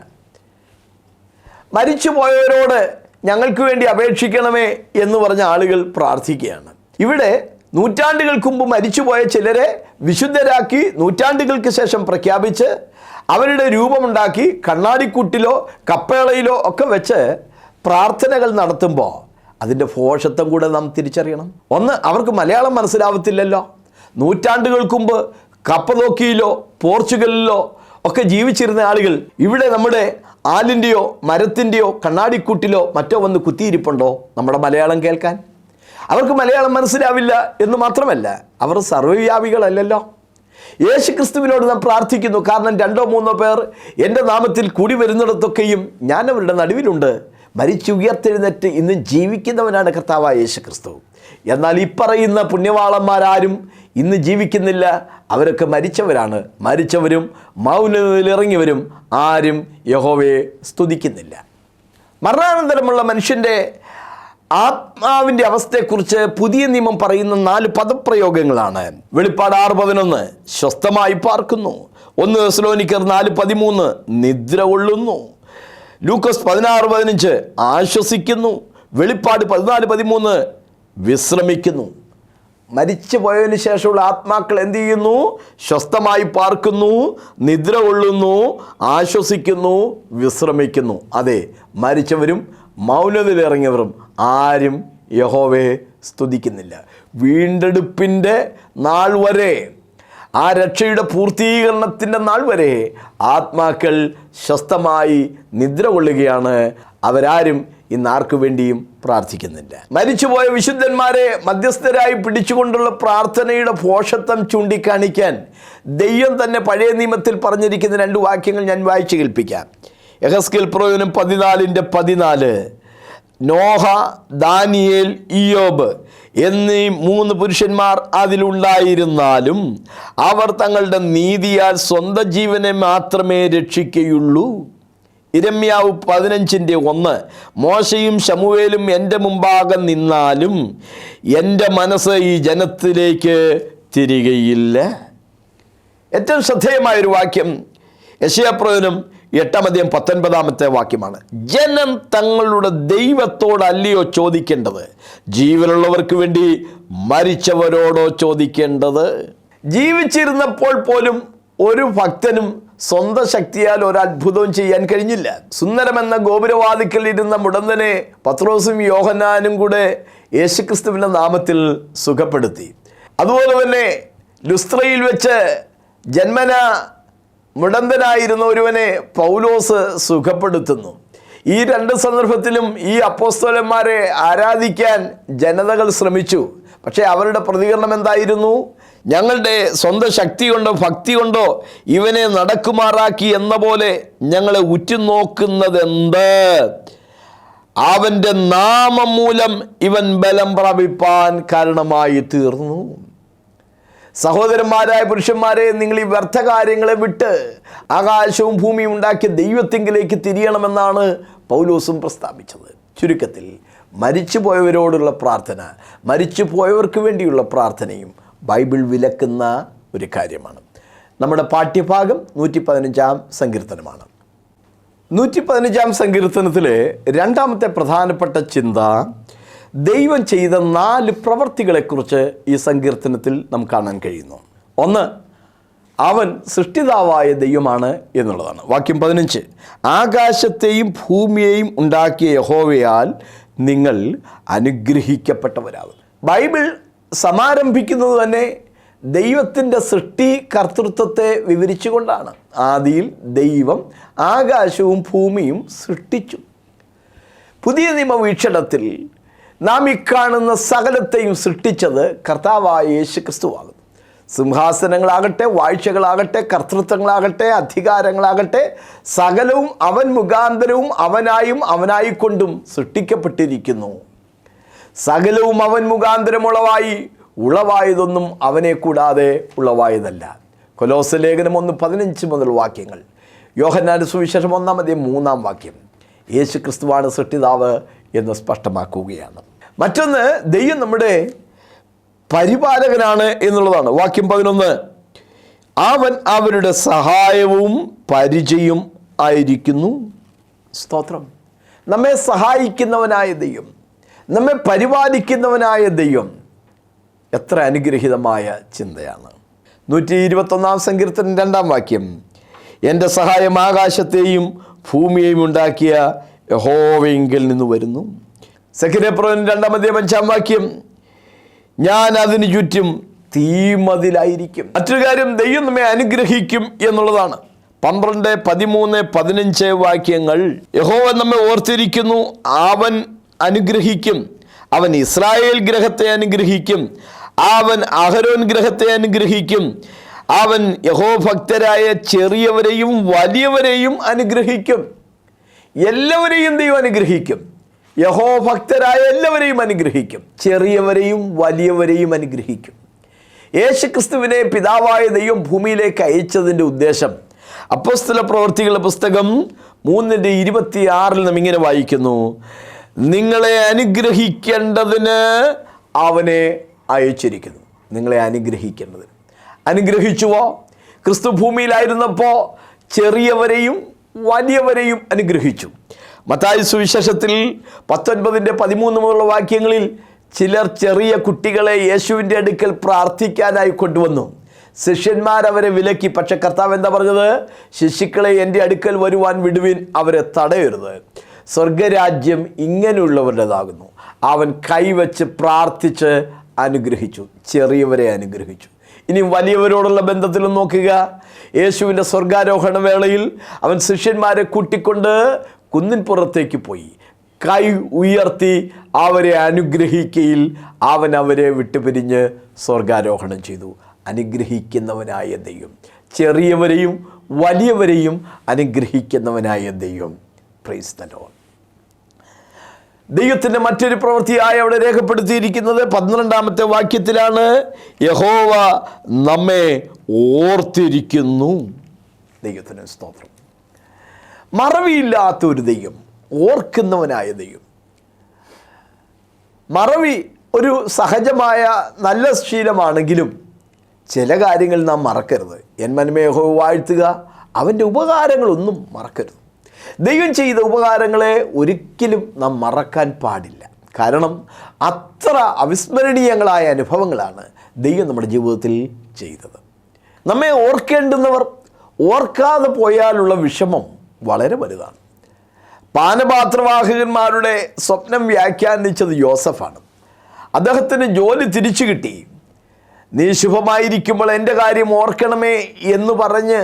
മരിച്ചു പോയവരോട് ഞങ്ങൾക്ക് വേണ്ടി അപേക്ഷിക്കണമേ എന്ന് പറഞ്ഞ ആളുകൾ പ്രാർത്ഥിക്കുകയാണ്. ഇവിടെ നൂറ്റാണ്ടുകൾക്ക് മുമ്പ് മരിച്ചുപോയ ചിലരെ വിശുദ്ധരാക്കി നൂറ്റാണ്ടുകൾക്ക് ശേഷം പ്രഖ്യാപിച്ച് അവരുടെ രൂപമുണ്ടാക്കി കണ്ണാടിക്കുട്ടിലോ കപ്പേളയിലോ ഒക്കെ വെച്ച് പ്രാർത്ഥനകൾ നടത്തുമ്പോൾ അതിൻ്റെ ഭോഷത്വം കൂടെ നാം തിരിച്ചറിയണം. ഒന്ന്, അവർക്ക് മലയാളം മനസ്സിലാവത്തില്ലല്ലോ. നൂറ്റാണ്ടുകൾക്ക് മുമ്പ് കപ്പദോക്കിയിലോ പോർച്ചുഗലിലോ ഒക്കെ ജീവിച്ചിരുന്ന ആളുകൾ ഇവിടെ നമ്മുടെ ആലിൻ്റെയോ മരത്തിൻ്റെയോ കണ്ണാടിക്കുട്ടിലോ മറ്റോ വന്ന് കുത്തിയിരിപ്പുണ്ടോ നമ്മുടെ മലയാളം കേൾക്കാൻ? അവർക്ക് മലയാളം മനസ്സിലാവില്ല എന്ന് മാത്രമല്ല, അവർ സർവ്വവ്യാപികളല്ലല്ലോ. യേശു ക്രിസ്തുവിനോട് നാം പ്രാർത്ഥിക്കുന്നു. കാരണം 2-3 പേർ എൻ്റെ നാമത്തിൽ കൂടി വരുന്നിടത്തൊക്കെയും ഞാൻ അവരുടെ നടുവിലുണ്ട്. മരിച്ചുയർത്തെഴുന്നേറ്റ് ഇന്ന് ജീവിക്കുന്നവനാണ് കർത്താവായ യേശു ക്രിസ്തു. എന്നാൽ ഈ പറയുന്ന പുണ്യവാളന്മാരാരും ഇന്ന് ജീവിക്കുന്നില്ല. അവരൊക്കെ മരിച്ചവരാണ്. മരിച്ചവരും മൗനതയിലിറങ്ങിയവരും ആരും യഹോവയെ സ്തുതിക്കുന്നില്ല. മരണാനന്തരമുള്ള മനുഷ്യൻ്റെ ആത്മാവിൻ്റെ അവസ്ഥയെക്കുറിച്ച് പുതിയ നിയമം പറയുന്ന 4 പദപ്രയോഗങ്ങളാണ്. വെളിപ്പാട് 6:11 സ്വസ്ഥമായി പാർക്കുന്നു. 1 തെസ്സലോനിക്കർ 4:13 നിദ്ര കൊള്ളുന്നു. ലൂക്കോസ് 16:15 ആശ്വസിക്കുന്നു. വെളിപ്പാട് 14:13 വിശ്രമിക്കുന്നു. മരിച്ചു പോയതിനു ശേഷമുള്ള ആത്മാക്കൾ എന്ത് ചെയ്യുന്നു? സ്വസ്ഥമായി പാർക്കുന്നു, നിദ്ര കൊള്ളുന്നു, ആശ്വസിക്കുന്നു, വിശ്രമിക്കുന്നു. അതെ, മരിച്ചവരും മൗനതയിലിറങ്ങിയവരും ആരും യഹോവയെ സ്തുതിക്കുന്നില്ല. വീണ്ടെടുപ്പിൻ്റെ നാൾ വരെ, ആ രക്ഷയുടെ പൂർത്തീകരണത്തിൻ്റെ നാൾ വരെ ആത്മാക്കൾ സ്വസ്ഥമായി നിദ്ര കൊള്ളുകയാണ്. അവരാരും ഇന്ന് ആർക്കു വേണ്ടിയും പ്രാർത്ഥിക്കുന്നില്ല. മരിച്ചുപോയ വിശുദ്ധന്മാരെ മധ്യസ്ഥരായി പിടിച്ചുകൊണ്ടുള്ള പ്രാർത്ഥനയുടെ ഭോഷത്വം ചൂണ്ടിക്കാണിക്കാൻ ദൈവം തന്നെ പഴയ നിയമത്തിൽ പറഞ്ഞിരിക്കുന്ന 2 വാക്യങ്ങൾ ഞാൻ വായിച്ചു കേൾപ്പിക്കാം. യെഹെസ്കേൽ പ്രവചനം 14:14 നോഹ, ദാനിയേൽ, ഇയ്യോബ് എന്നീ 3 പുരുഷന്മാർ അതിലുണ്ടായിരുന്നാലും അവർ തങ്ങളുടെ നീതിയാൽ സ്വന്തം ജീവനെ മാത്രമേ രക്ഷിക്കുകയുള്ളൂ. ഇരമ്യാവ് 15:1 മോശയും ശമൂവേലും എൻ്റെ മുമ്പാകെ നിന്നാലും എൻ്റെ മനസ്സ് ഈ ജനത്തിലേക്ക് തിരികയില്ല. ഏറ്റവും ശ്രദ്ധേയമായൊരു വാക്യം യെശയ്യാപ്രവചനം 8:19 വാക്യമാണ്. ജനം തങ്ങളുടെ ദൈവത്തോടല്ലയോ ചോദിക്കേണ്ടത്, ജീവനുള്ളവർക്ക് വേണ്ടി മരിച്ചവരോടോ ചോദിക്കേണ്ടത്? ജീവിച്ചിരുന്നപ്പോൾ പോലും ഒരു ഭക്തനും സ്വന്തം ശക്തിയാൽ ഒരത്ഭുതവും ചെയ്യാൻ കഴിഞ്ഞില്ല. സുന്ദരമെന്ന ഗോപുരവാതിക്കലിരുന്ന മുടന്തനെ പത്രോസും യോഹന്നാനും കൂടെ യേശുക്രിസ്തുവിൻ്റെ നാമത്തിൽ സുഖപ്പെടുത്തി. അതുപോലെ തന്നെ ലുസ്ത്രയിൽ വെച്ച് ജന്മന മുടന്തനായിരുന്ന ഒരുവനെ പൗലോസ് സുഖപ്പെടുത്തുന്നു. ഈ 2 സന്ദർഭത്തിലും ഈ അപ്പോസ്തലന്മാരെ ആരാധിക്കാൻ ജനതകൾ ശ്രമിച്ചു. പക്ഷേ അവരുടെ പ്രതികരണം എന്തായിരുന്നു? ഞങ്ങളുടെ സ്വന്തം ശക്തി കൊണ്ടോ ഭക്തി കൊണ്ടോ ഇവനെ നടക്കുമാറാക്കി എന്ന പോലെ ഞങ്ങളെ ഉറ്റുനോക്കുന്നതെന്ത്? അവൻ്റെ നാമം മൂലം ഇവൻ ബലം പ്രാപിപ്പാൻ കാരണമായി തീർന്നു. സഹോദരന്മാരായ പുരുഷന്മാരെ, നിങ്ങൾ ഈ വ്യർത്ഥ കാര്യങ്ങളെ വിട്ട് ആകാശവും ഭൂമിയും ഉണ്ടാക്കിയ ദൈവത്തിങ്കിലേക്ക് തിരിയണമെന്നാണ് പൗലോസും പ്രസ്താവിച്ചത്. ചുരുക്കത്തിൽ മരിച്ചുപോയവരോടുള്ള പ്രാർത്ഥന, മരിച്ചുപോയവർക്ക് വേണ്ടിയുള്ള പ്രാർത്ഥനയും ബൈബിൾ വിലക്കുന്ന ഒരു കാര്യമാണ്. നമ്മുടെ പാഠ്യഭാഗം 115-ാം സങ്കീർത്തനമാണ്. 115-ാം സങ്കീർത്തനത്തിലെ 2ാമത്തെ പ്രധാനപ്പെട്ട ചിന്ത ദൈവം ചെയ്ത 4 പ്രവർത്തികളെക്കുറിച്ച് ഈ സങ്കീർത്തനത്തിൽ നാം കാണാൻ കഴിയുന്നു. ഒന്ന്, അവൻ സൃഷ്ടിതാവായ ദൈവമാണ് എന്നുള്ളതാണ്. വാക്യം 15 ആകാശത്തെയും ഭൂമിയെയും ഉണ്ടാക്കിയ യഹോവയാൽ നിങ്ങൾ അനുഗ്രഹിക്കപ്പെട്ടവരാകും. ബൈബിൾ സമാരംഭിക്കുന്നത് തന്നെ ദൈവത്തിൻ്റെ സൃഷ്ടി കർത്തൃത്വത്തെ വിവരിച്ചുകൊണ്ടാണ്. ആദിയിൽ ദൈവം ആകാശവും ഭൂമിയും സൃഷ്ടിച്ചു. പുതിയ നിയമ വീക്ഷണത്തിൽ നാം ഈ കാണുന്ന സകലത്തെയും സൃഷ്ടിച്ചത് കർത്താവായ യേശു ക്രിസ്തുവാകുന്നു. സിംഹാസനങ്ങളാകട്ടെ, വാഴ്ചകളാകട്ടെ, കർത്തൃത്വങ്ങളാകട്ടെ, അധികാരങ്ങളാകട്ടെ, സകലവും അവൻ മുഖാന്തരവും അവനായും അവനായിക്കൊണ്ടും സൃഷ്ടിക്കപ്പെട്ടിരിക്കുന്നു. സകലവും അവൻ മുഖാന്തരം ഉളവായതൊന്നും അവനെ കൂടാതെ ഉളവായതല്ല. കൊലോസ്യ ലേഖനം 1:15 മുതൽ വാക്യങ്ങൾ. യോഹന്നാന്റെ സുവിശേഷം 1:3 യേശു ക്രിസ്തുവാണ് സൃഷ്ടിതാവ് എന്ന് സ്പഷ്ടമാക്കുകയാണ്. മറ്റൊന്ന്, ദൈവം നമ്മുടെ പരിപാലകനാണ് എന്നുള്ളതാണ്. വാക്യം 11, അവൻ അവരുടെ സഹായവും പരിചയം ആയിരിക്കുന്നു. സ്തോത്രം. നമ്മെ സഹായിക്കുന്നവനായ ദൈവം, നമ്മെ പരിപാലിക്കുന്നവനായ ദൈവം, എത്ര അനുഗ്രഹീതമായ ചിന്തയാണ്. 121 സങ്കീർത്തനം 2 എൻ്റെ സഹായം ആകാശത്തെയും ഭൂമിയെയും ഉണ്ടാക്കിയ യഹോവയിങ്കൽ നിന്ന് വരുന്നു. സെഖര്യാപ്രവചനം 2:5 ഞാൻ അതിന് ചുറ്റും തീമതിലായിരിക്കും. മറ്റൊരു കാര്യം, ദൈവം നമ്മെ അനുഗ്രഹിക്കും എന്നുള്ളതാണ്. 12, 13, 15 വാക്യങ്ങൾ. യഹോവ നമ്മെ ഓർത്തിരിക്കുന്നു, അവൻ അനുഗ്രഹിക്കും. അവൻ ഇസ്രായേൽ ഗ്രഹത്തെ അനുഗ്രഹിക്കും, അവൻ അഹരോൻ ഗ്രഹത്തെ അനുഗ്രഹിക്കും. അവൻ യഹോഭക്തരായ ചെറിയവരെയും വലിയവരെയും അനുഗ്രഹിക്കും. എല്ലാവരെയും ദൈവം അനുഗ്രഹിക്കും. യഹോഭക്തരായ എല്ലാവരെയും അനുഗ്രഹിക്കും, ചെറിയവരെയും വലിയവരെയും അനുഗ്രഹിക്കും. യേശുക്രിസ്തുവിനെ പിതാവായ ദൈവം ഭൂമിയിലേക്ക് അയച്ചതിൻ്റെ ഉദ്ദേശം അപ്പോസ്തല പ്രവൃത്തികളുടെ പുസ്തകം 3:26 നാം ഇങ്ങനെ വായിക്കുന്നു, നിങ്ങളെ അനുഗ്രഹിക്കേണ്ടതിന് അവനെ അയച്ചിരിക്കുന്നു. നിങ്ങളെ അനുഗ്രഹിക്കേണ്ടതിന്. അനുഗ്രഹിച്ചുവോ? ക്രിസ്തു ഭൂമിയിലായിരുന്നപ്പോൾ ചെറിയവരെയും വലിയവരെയും അനുഗ്രഹിച്ചു. മത്തായി സുവിശേഷത്തിൽ 19:13 മുതലുള്ള വാക്യങ്ങളിൽ ചിലർ ചെറിയ കുട്ടികളെ യേശുവിൻ്റെ അടുക്കൽ പ്രാർത്ഥിക്കാനായി കൊണ്ടുവന്നു. ശിഷ്യന്മാരവരെ വിലക്കി. പക്ഷെ കർത്താവ് എന്താ പറഞ്ഞത്? ശിശുക്കളെ എൻ്റെ അടുക്കൽ വരുവാൻ വിടുവിൻ, അവരെ തടയരുത്. സ്വർഗരാജ്യം ഇങ്ങനെയുള്ളവരുടേതാകുന്നു. അവൻ കൈവച്ച് പ്രാർത്ഥിച്ച് അനുഗ്രഹിച്ചു, ചെറിയവരെ അനുഗ്രഹിച്ചു. ഇനി വലിയവരോടുള്ള ബന്ധത്തിലും നോക്കുക. യേശുവിൻ്റെ സ്വർഗാരോഹണ വേളയിൽ അവൻ ശിഷ്യന്മാരെ കൂട്ടിക്കൊണ്ട് കുന്നിൻ പുറത്തേക്ക് പോയി. കൈ ഉയർത്തി അവരെ അനുഗ്രഹിക്കയിൽ അവൻ അവരെ വിട്ടുപിരിഞ്ഞ് സ്വർഗാരോഹണം ചെയ്തു. അനുഗ്രഹിക്കുന്നവനായ ദൈവം, ചെറിയവരെയും വലിയവരെയും അനുഗ്രഹിക്കുന്നവനായ ദൈവം. Praise the Lord. ദൈവത്തിൻ്റെ മറ്റൊരു പ്രവൃത്തിയായി അവിടെ രേഖപ്പെടുത്തിയിരിക്കുന്നത് 12 വാക്യത്തിലാണ്. യഹോവ നമ്മെ ഓർത്തിരിക്കുന്നു. ദൈവത്തിന് സ്തോത്രം. മറവിയില്ലാത്തൊരു ദൈവം, ഓർക്കുന്നവനായ ദൈവം. മറവി ഒരു സഹജമായ നല്ല ശീലമാണെങ്കിലും ചില കാര്യങ്ങൾ നാം മറക്കരുത്. എൻ മനമേ യഹോവ വാഴ്ത്തുക, അവൻ്റെ ഉപകാരങ്ങളൊന്നും മറക്കരുത്. ദൈവം ചെയ്ത ഉപകാരങ്ങളെ ഒരിക്കലും നാം മറക്കാൻ പാടില്ല. കാരണം അത്ര അവിസ്മരണീയങ്ങളായ അനുഭവങ്ങളാണ് ദൈവം നമ്മുടെ ജീവിതത്തിൽ ചെയ്തത്. നമ്മെ ഓർക്കേണ്ടുന്നവർ ഓർക്കാതെ പോയാലുള്ള വിഷമം വളരെ വലുതാണ്. പാനപാത്രവാഹകന്മാരുടെ സ്വപ്നം വ്യാഖ്യാനിച്ചത് യോസഫാണ്. അദ്ദേഹത്തിന് ജോലി തിരിച്ചു കിട്ടി. നീ ശുഭമായിരിക്കുമ്പോൾ എൻ്റെ കാര്യം ഓർക്കണമേ എന്ന് പറഞ്ഞ്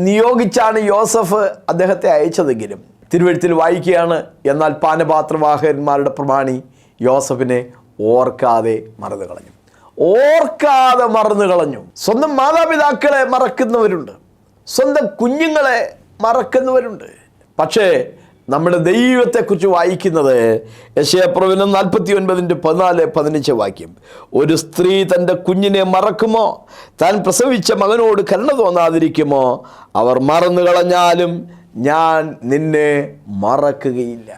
നിയോഗിച്ചാണ് യോസഫ് അദ്ദേഹത്തെ അയച്ചതെങ്കിലും തിരുവെഴുത്തിൽ വായിക്കുകയാണ്, എന്നാൽ പാനപാത്രവാഹകന്മാരുടെ പ്രമാണി യോസഫിനെ ഓർക്കാതെ മറന്നു കളഞ്ഞു. ഓർക്കാതെ മറന്നു കളഞ്ഞു. സ്വന്തം മാതാപിതാക്കളെ മറക്കുന്നവരുണ്ട്, സ്വന്തം കുഞ്ഞുങ്ങളെ മറക്കുന്നവരുണ്ട്. പക്ഷേ നമ്മുടെ ദൈവത്തെക്കുറിച്ച് വായിക്കുന്നത് യെശയ്യാപ്രവചനം 49:14-15 വാക്യം. ഒരു സ്ത്രീ തൻ്റെ കുഞ്ഞിനെ മറക്കുമോ? താൻ പ്രസവിച്ച മകനോട് കരുണ തോന്നാതിരിക്കുമോ? അവർ മറന്നു കളഞ്ഞാലും ഞാൻ നിന്നെ മറക്കുകയില്ല.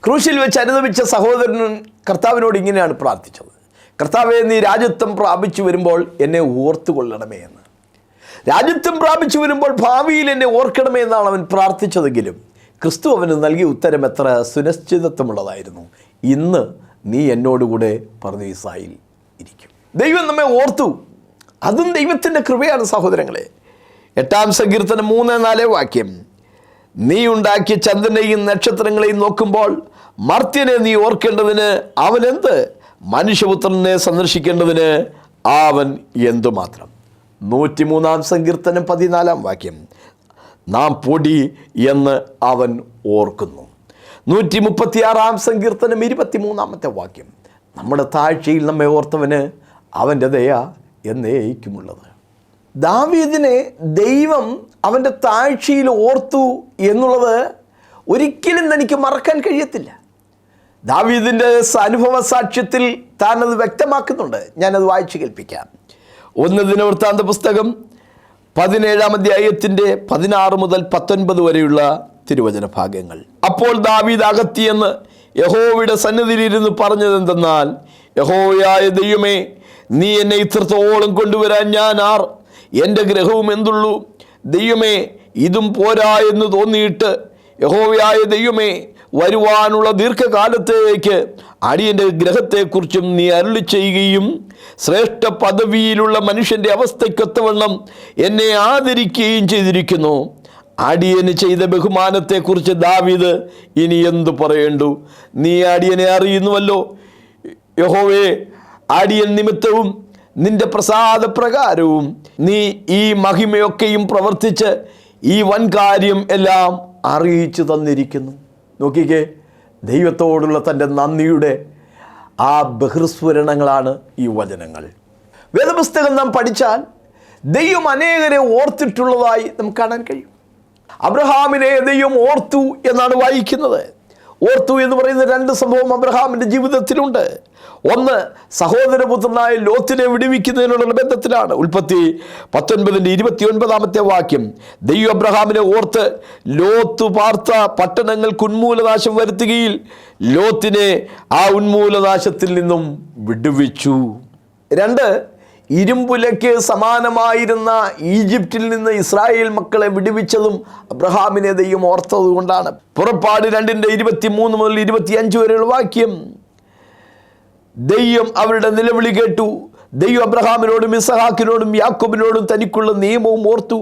ക്രൂശിൽ വെച്ച് അനുദപിച്ച സഹോദരൻ കർത്താവിനോട് ഇങ്ങനെയാണ് പ്രാർത്ഥിച്ചത്, കർത്താവേ, നീ രാജ്യത്വം പ്രാപിച്ചു വരുമ്പോൾ എന്നെ ഓർത്തുകൊള്ളണമേ എന്ന്. രാജ്യത്വം പ്രാപിച്ചു വരുമ്പോൾ ഭാവിയിൽ എന്നെ ഓർക്കണമേ എന്നാണ് അവൻ പ്രാർത്ഥിച്ചതെങ്കിലും ക്രിസ്തു അവന് നൽകിയ ഉത്തരം എത്ര സുനിശ്ചിതത്വമുള്ളതായിരുന്നു. ഇന്ന് നീ എന്നോടുകൂടെ പർദീസായിൽ ഇരിക്കും. ദൈവം നമ്മെ ഓർത്തു. അതും ദൈവത്തിൻ്റെ കൃപയാണ് സഹോദരങ്ങളെ. 8 സങ്കീർത്തനം 3-4 വാക്യം. നീ ഉണ്ടാക്കിയ ചന്ദ്രനെയും നക്ഷത്രങ്ങളെയും നോക്കുമ്പോൾ മർത്യനെ നീ ഓർക്കേണ്ടതിന് അവനെന്ത്? മനുഷ്യപുത്രനെ സന്ദർശിക്കേണ്ടതിന് അവൻ എന്തുമാത്രം. 103 സങ്കീർത്തനം 14 വാക്യം, നാം പൊടി എന്ന് അവൻ ഓർക്കുന്നു. 136 സങ്കീർത്തനം 23 വാക്യം, നമ്മുടെ താഴ്ചയിൽ നമ്മെ ഓർത്തവന് അവൻ്റെ ദയ എന്നേക്കുമുള്ളത്. ദാവീദിനെ ദൈവം അവൻ്റെ താഴ്ചയിൽ ഓർത്തു എന്നുള്ളത് ഒരിക്കലും തനിക്ക് മറക്കാൻ കഴിയത്തില്ല. ദാവീദിൻ്റെ അനുഭവ സാക്ഷ്യത്തിൽ താൻ അത് വ്യക്തമാക്കുന്നുണ്ട്. ഞാനത് വായിച്ചു കേൾപ്പിക്കാം. 1 ദിനവൃത്താന്ത പുസ്തകം 17 അധ്യായത്തിൻ്റെ 16 മുതൽ 19 വരെയുള്ള തിരുവചന ഭാഗങ്ങൾ. അപ്പോൾ ദാവീദ് അകത്തിയെന്ന് യഹോവയുടെ സന്നിധിയിലിരുന്ന് പറഞ്ഞതെന്തെന്നാൽ, യഹോവയായ ദൈവമേ, നീ എന്നെ ഇത്രത്തോളം കൊണ്ടുവരാൻ ഞാൻ ആർ? എൻ്റെ ഗ്രഹവും എന്തുള്ളൂ? ദൈവമേ, ഇതും പോരാ എന്ന് തോന്നിയിട്ട് യഹോവയായ ദൈവമേ, വരുവാനുള്ള ദീർഘകാലത്തേക്ക് അടിയൻ്റെ ഗ്രഹത്തെക്കുറിച്ചും നീ അരുളി ചെയ്യുകയും ശ്രേഷ്ഠ പദവിയിലുള്ള മനുഷ്യൻ്റെ അവസ്ഥയ്ക്കൊത്തവണ്ണം എന്നെ ആദരിക്കുകയും ചെയ്തിരിക്കുന്നു. അടിയന് ചെയ്ത ബഹുമാനത്തെക്കുറിച്ച് ദാവീദ് ഇനി എന്തു പറയേണ്ടു? നീ അടിയനെ അറിയുന്നുവല്ലോ. യഹോവേ, അടിയൻ നിമിത്തവും നിന്റെ പ്രസാദപ്രകാരവും നീ ഈ മഹിമയൊക്കെയും പ്രവർത്തിച്ച് ഈ വൻകാര്യം എല്ലാം അറിയിച്ചു തന്നിരിക്കുന്നു. നോക്കിക്കേ, ദൈവത്തോടുള്ള തൻ്റെ നന്ദിയുടെ ആ ബഹിർസ്ഫുരണങ്ങളാണ് ഈ വചനങ്ങൾ. വേദപുസ്തകം നാം പഠിച്ചാൽ ദൈവം അനേകരെ ഓർത്തിട്ടുള്ളതായി നമുക്ക് കാണാൻ കഴിയും. അബ്രഹാമിനെ ദൈവം ഓർത്തു എന്നാണ് വായിക്കുന്നത്. ഓർത്തു എന്ന് പറയുന്ന 2 സംഭവം അബ്രഹാമിൻ്റെ ജീവിതത്തിലുണ്ട്. ഒന്ന്, സഹോദരപുത്രനായ ലോത്തിനെ വിടുവിക്കുന്നതിനുള്ള ബന്ധത്തിലാണ്. ഉൽപ്പത്തി 19:29 വാക്യം, ദൈവം അബ്രഹാമിനെ ഓർത്ത് ലോത്ത് പാർത്ത പട്ടണങ്ങൾക്ക് ഉന്മൂലനാശം വരുത്തുകയിൽ ലോത്തിനെ ആ ഉന്മൂലനാശത്തിൽ നിന്നും വിടുവിച്ചു. 2, ഇരുമ്പുലയ്ക്ക് സമാനമായിരുന്ന ഈജിപ്തിൽ നിന്ന് ഇസ്രായേൽ മക്കളെ വിടുവിച്ചതും അബ്രഹാമിനെ ദൈവം ഓർത്തത് കൊണ്ടാണ്. പുറപ്പാട് 2:23 മുതൽ 25 വരെയുള്ള വാക്യം, ദൈവം അവരുടെ നിലവിളി കേട്ടു. ദൈവം അബ്രഹാമിനോടും ഇസഹാക്കിനോടും യാക്കോബിനോടും തനിക്കുള്ള നിയമവും ഓർത്തു.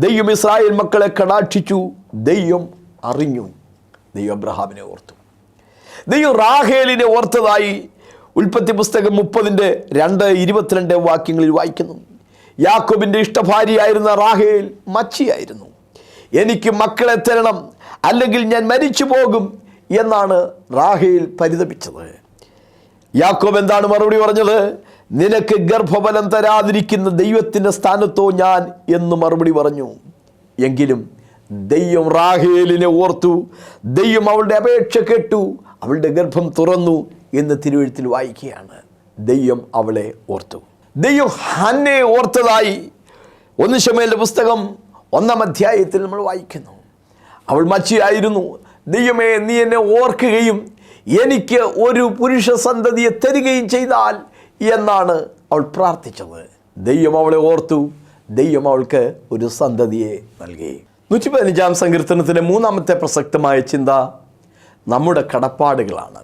ദൈവം ഇസ്രായേൽ മക്കളെ കടാക്ഷിച്ചു. ദൈവം അറിഞ്ഞു. ദൈവം അബ്രഹാമിനെ ഓർത്തു. ദൈവം റാഹേലിനെ ഓർത്തതായി ഉൽപ്പത്തി പുസ്തകം 30:2-22 വാക്യങ്ങളിൽ വായിക്കുന്നു. യാക്കോബിൻ്റെ ഇഷ്ടഭാര്യയായിരുന്ന റാഹേൽ മച്ചിയായിരുന്നു. എനിക്ക് മക്കളെ തരണം, അല്ലെങ്കിൽ ഞാൻ മരിച്ചു പോകും എന്നാണ് റാഹേൽ പരിതപിച്ചത്. യാക്കോബ് എന്താണ് മറുപടി പറഞ്ഞത്? നിനക്ക് ഗർഭഫലം തരാതിരിക്കുന്ന ദൈവത്തിൻ്റെ സ്ഥാനത്തോ ഞാൻ എന്ന് മറുപടി പറഞ്ഞു. എങ്കിലും ദൈവം റാഹേലിനെ ഓർത്തു. ദൈവം അവളുടെ അപേക്ഷ കേട്ടു. അവളുടെ ഗർഭം തുറന്നു എന്ന് തിരുവെഴുത്തിൽ വായിക്കുകയാണ്. ദൈവം അവളെ ഓർത്തു. ദൈവം ഹന്നയെ ഓർത്തതായി 1 ശമൂവേലിന്റെ പുസ്തകം 1 അധ്യായത്തിൽ നമ്മൾ വായിക്കുന്നു. അവൾ മച്ചിയായിരുന്നു. ദൈവമേ, നീ എന്നെ ഓർക്കുകയും എനിക്ക് ഒരു പുരുഷ സന്തതിയെ തരികയും ചെയ്താൽ എന്നാണ് അവൾ പ്രാർത്ഥിച്ചത്. ദൈവം അവളെ ഓർത്തു. ദൈവം അവൾക്ക് ഒരു സന്തതിയെ നൽകി. 115 സങ്കീർത്തനത്തിലെ 3ാമത്തെ പ്രസക്തമായ ചിന്ത നമ്മുടെ കടപ്പാടുകളാണ്.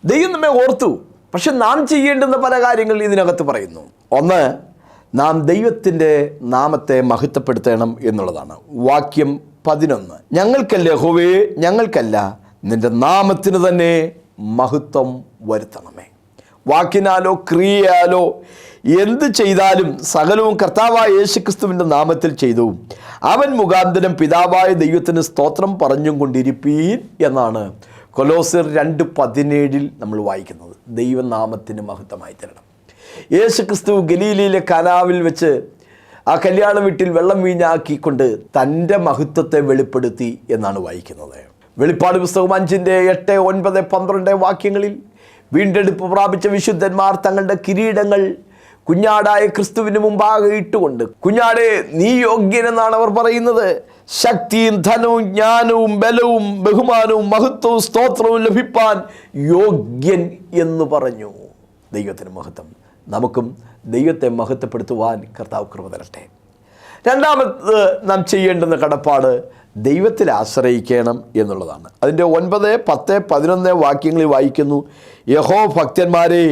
ദൈവം നമ്മെ ഓർത്തു. പക്ഷെ നാം ചെയ്യേണ്ടുന്ന പല കാര്യങ്ങൾ ഇതിനകത്ത് പറയുന്നു. 1, നാം ദൈവത്തിൻ്റെ നാമത്തെ മഹത്വപ്പെടുത്തണം എന്നുള്ളതാണ്. വാക്യം 11, ഞങ്ങൾക്കല്ല യഹോവേ, ഞങ്ങൾക്കല്ല, നിൻ്റെ നാമത്തിന് തന്നെ മഹത്വം വരുത്തണമേ. വാക്കിനാലോ ക്രിയയാലോ എന്ത് ചെയ്താലും സകലവും കർത്താവായ യേശുക്രിസ്തുവിൻ്റെ നാമത്തിൽ ചെയ്തു. അവൻ മുഖാന്തരം പിതാവായ ദൈവത്തിന് സ്തോത്രം പറഞ്ഞും കൊണ്ടിരിപ്പീൻ എന്നാണ് കൊലോസ്യർ 2:17 നമ്മൾ വായിക്കുന്നത്. ദൈവനാമത്തിന് മഹത്വമായി തരണം. യേശുക്രിസ്തു ഗലീലയിലെ കാനാവിൽ വെച്ച് ആ കല്യാണ വീട്ടിൽ വെള്ളം വീഞ്ഞാക്കിക്കൊണ്ട് തൻ്റെ മഹത്വത്തെ വെളിപ്പെടുത്തി എന്നാണ് വായിക്കുന്നത്. വെളിപ്പാട് പുസ്തകം 5:8, 9, 12 വാക്യങ്ങളിൽ വീണ്ടെടുപ്പ് പ്രാപിച്ച വിശുദ്ധന്മാർ തങ്ങളുടെ കിരീടങ്ങൾ കുഞ്ഞാടായ ക്രിസ്തുവിന് മുമ്പാകെ ഇട്ടുകൊണ്ട്, കുഞ്ഞാടെ നീ യോഗ്യനെന്നാണ് അവർ പറയുന്നത്, ശക്തിയും ധനവും ജ്ഞാനവും ബലവും ബഹുമാനവും മഹത്വവും സ്തോത്രവും ലഭിപ്പാൻ യോഗ്യൻ എന്ന് പറഞ്ഞു. ദൈവത്തിന് മഹത്വം. നമുക്കും ദൈവത്തെ മഹത്വപ്പെടുത്തുവാൻ കർത്താവ് കൃപ തരട്ടെ. 2ാമത് നാം ചെയ്യേണ്ടുന്ന കടപ്പാട് ദൈവത്തിൽ ആശ്രയിക്കണം എന്നുള്ളതാണ്. അതിൻ്റെ 9, 10, 11 വാക്യങ്ങളിൽ വായിക്കുന്നു, യഹോ ഭക്തന്മാരെ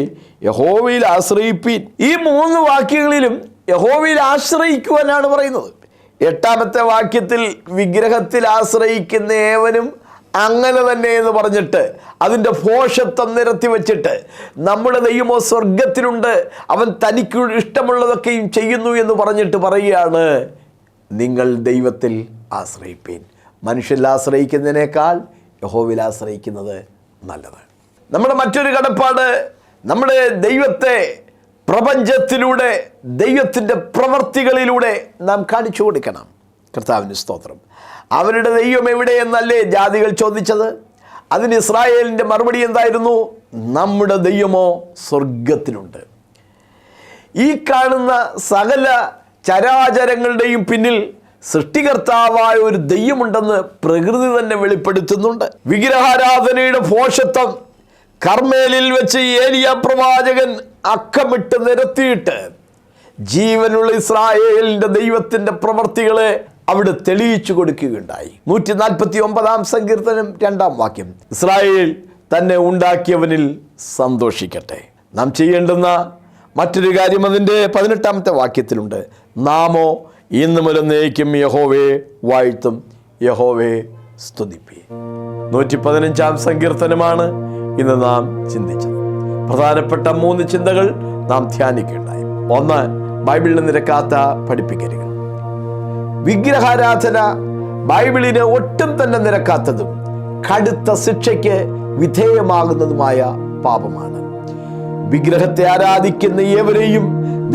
യഹോവയിൽ ആശ്രയിപ്പീൻ. ഈ 3 വാക്യങ്ങളിലും യഹോവയിൽ ആശ്രയിക്കുവാനാണ് പറയുന്നത്. 8ാമത്തെ വാക്യത്തിൽ വിഗ്രഹത്തിൽ ആശ്രയിക്കുന്ന ഏവനും അങ്ങനെ തന്നെ എന്ന് പറഞ്ഞിട്ട് അതിൻ്റെ ഭോഷത്വം നിരത്തി വച്ചിട്ട് നമ്മുടെ ദൈവമോ സ്വർഗത്തിലുണ്ട്, അവൻ തനിക്ക് ഇഷ്ടമുള്ളതൊക്കെയും ചെയ്യുന്നു എന്ന് പറഞ്ഞിട്ട് പറയുകയാണ്, നിങ്ങൾ ദൈവത്തിൽ ആശ്രയിപ്പീൻ. മനുഷ്യരിൽ ആശ്രയിക്കുന്നതിനേക്കാൾ യഹോവയിൽ ആശ്രയിക്കുന്നത് നല്ലത്. നമ്മുടെ മറ്റൊരു കടപ്പാട്, നമ്മുടെ ദൈവത്തെ പ്രപഞ്ചത്തിലൂടെ ദൈവത്തിൻ്റെ പ്രവർത്തികളിലൂടെ നാം കാണിച്ചു കൊടുക്കണം. കർത്താവിന് സ്തോത്രം. അവരുടെ ദൈവം എവിടെയെന്നല്ലേ ജാതികൾ ചോദിച്ചത്. അതിന് ഇസ്രായേലിൻ്റെ മറുപടി എന്തായിരുന്നു? നമ്മുടെ ദൈവമോ സ്വർഗത്തിലുണ്ട്. ഈ കാണുന്ന സകല ചരാചരങ്ങളുടെയും പിന്നിൽ സൃഷ്ടികർത്താവായ ഒരു ദൈവമുണ്ടെന്ന് പ്രകൃതി തന്നെ വെളിപ്പെടുത്തുന്നുണ്ട്. വിഗ്രഹാരാധനയുടെ ഭോഷത്വം കർമ്മേലിൽ വെച്ച് ഏലിയ പ്രവാചകൻ അക്കമിട്ട് നിരത്തിയിട്ട് ജീവനുള്ള ഇസ്രായേലിൻ്റെ ദൈവത്തിൻ്റെ പ്രവർത്തികളെ അവിടെ തെളിയിച്ചു കൊടുക്കുകയുണ്ടായി. 149 സങ്കീർത്തനം 2 വാക്യം, ഇസ്രായേൽ തന്നെ ഉണ്ടാക്കിയവനിൽ സന്തോഷിക്കട്ടെ. നാം ചെയ്യേണ്ടുന്ന മറ്റൊരു കാര്യം അതിൻ്റെ 18 വാക്യത്തിലുണ്ട്, നാമോ ഇന്നു മുതൽ എന്നേക്കും യഹോവയെ വാഴ്ത്തും, യഹോവയെ സ്തുതിപ്പീൻ. 115 സങ്കീർത്തനമാണ് ഇന്ന് നാം ചിന്തിച്ചത്. പ്രധാനപ്പെട്ട 3 ചിന്തകൾ നാം ധ്യാനിക്കുകയുണ്ടായി. 1, ബൈബിളിൽ നിരക്കാത്ത പഠിപ്പിക്കലുകൾ. വിഗ്രഹാരാധന ബൈബിളിന് ഒട്ടും തന്നെ നിരക്കാത്തതും കടുത്ത ശിക്ഷയ്ക്ക് വിധേയമാകുന്നതുമായ പാപമാണ്. വിഗ്രഹത്തെ ആരാധിക്കുന്ന ഏവരെയും